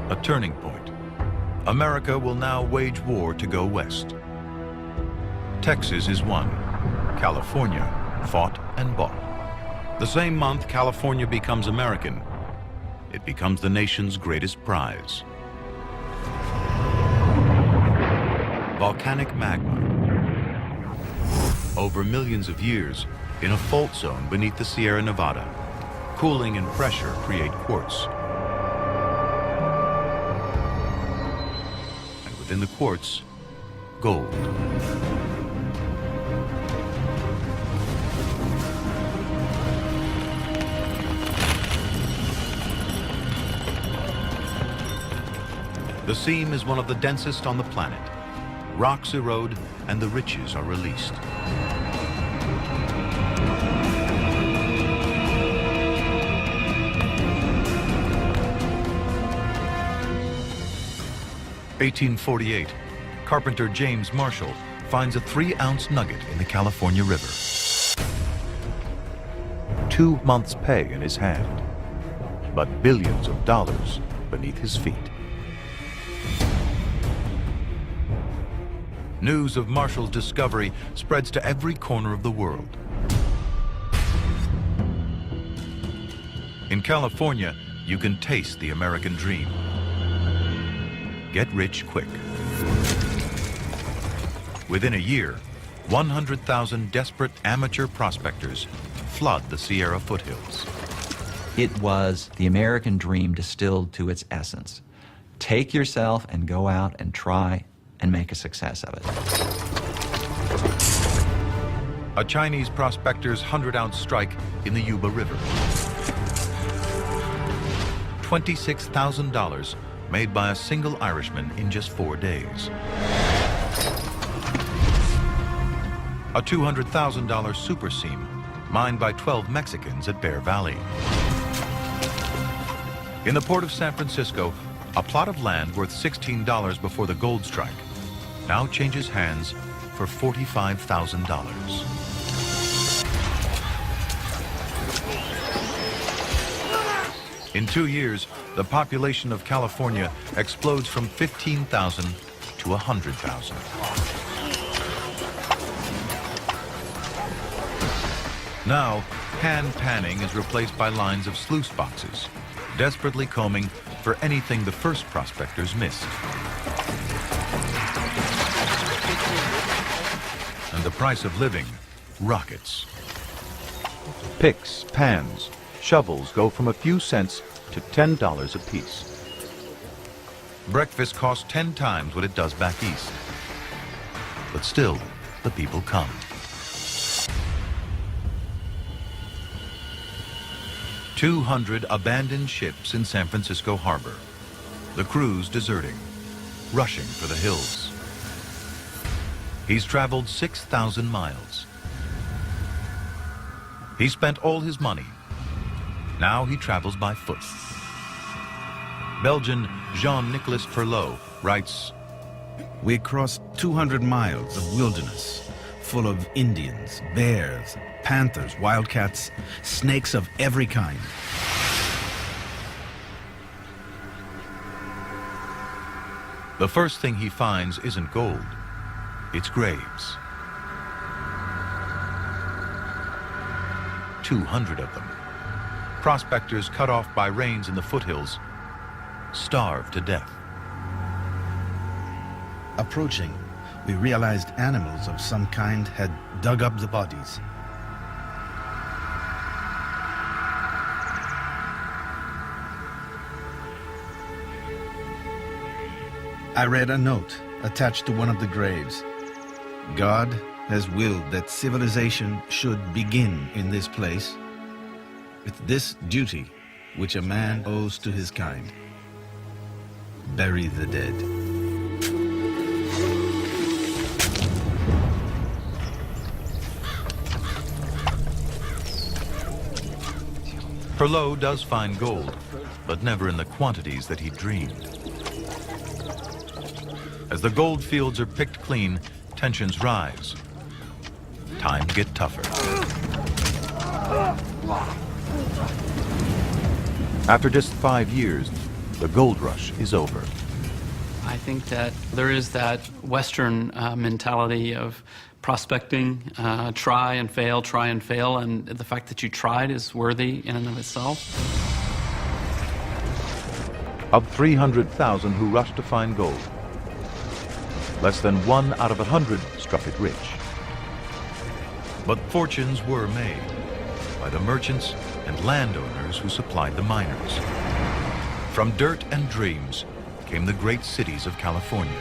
A turning point. America will now wage war to go west. Texas is won. California fought and bought. The same month California becomes American, it becomes the nation's greatest prize. Volcanic magma. Over millions of years, in a fault zone beneath the Sierra Nevada, cooling and pressure create quartz. And within the quartz, gold. The seam is one of the densest on the planet. Rocks erode and the riches are released. (1848), carpenter James Marshall finds a 3-ounce nugget in the California River. 2 months' pay in his hand, but billions of dollars beneath his feet. News of Marshall's discovery spreads to every corner of the world. In California, you can taste the American dream. Get rich quick. Within a year, 100,000 desperate amateur prospectors flood the Sierra foothills. It was the American dream distilled to its essence. Take yourself and go out and try and make a success of it. A Chinese prospector's 100-ounce strike in the Yuba River. $26,000 made by a single Irishman in just 4 days. A $200,000 super seam mined by 12 Mexicans at Bear Valley. In the port of San Francisco, a plot of land worth $16 before the gold strike now changes hands for $45,000. In 2 years, the population of California explodes from 15,000 to 100,000. Now, hand panning is replaced by lines of sluice boxes, desperately combing for anything the first prospectors missed. And the price of living rockets. Picks, pans, shovels go from a few cents to $10 a piece. Breakfast costs 10 times what it does back east. But still, the people come. "200 abandoned ships in San Francisco harbor. The crews deserting, rushing for the hills. He's traveled 6,000 miles. He spent all his money. Now he travels by foot. Belgian Jean-Nicolas Ferlot writes, "We crossed 200 miles of wilderness, full of Indians, bears, panthers, wildcats, snakes of every kind. The first thing he finds isn't gold, it's graves. 200 of them. Prospectors cut off by rains in the foothills, starved to death. Approaching, we realized animals of some kind had dug up the bodies. I read a note attached to one of the graves. God has willed that civilization should begin in this place with this duty which a man owes to his kind. Bury the dead. Ferlot does find gold, but never in the quantities that he dreamed. As the gold fields are picked clean, tensions rise. Times get tougher. After just 5 years, The gold rush is over. I think that there is that Western mentality of prospecting, try and fail, and the fact that you tried is worthy in and of itself. Of 300,000 who rushed to find gold, less than 1 out of 100 struck it rich. But fortunes were made by the merchants and landowners who supplied the miners. From dirt and dreams came the great cities of California.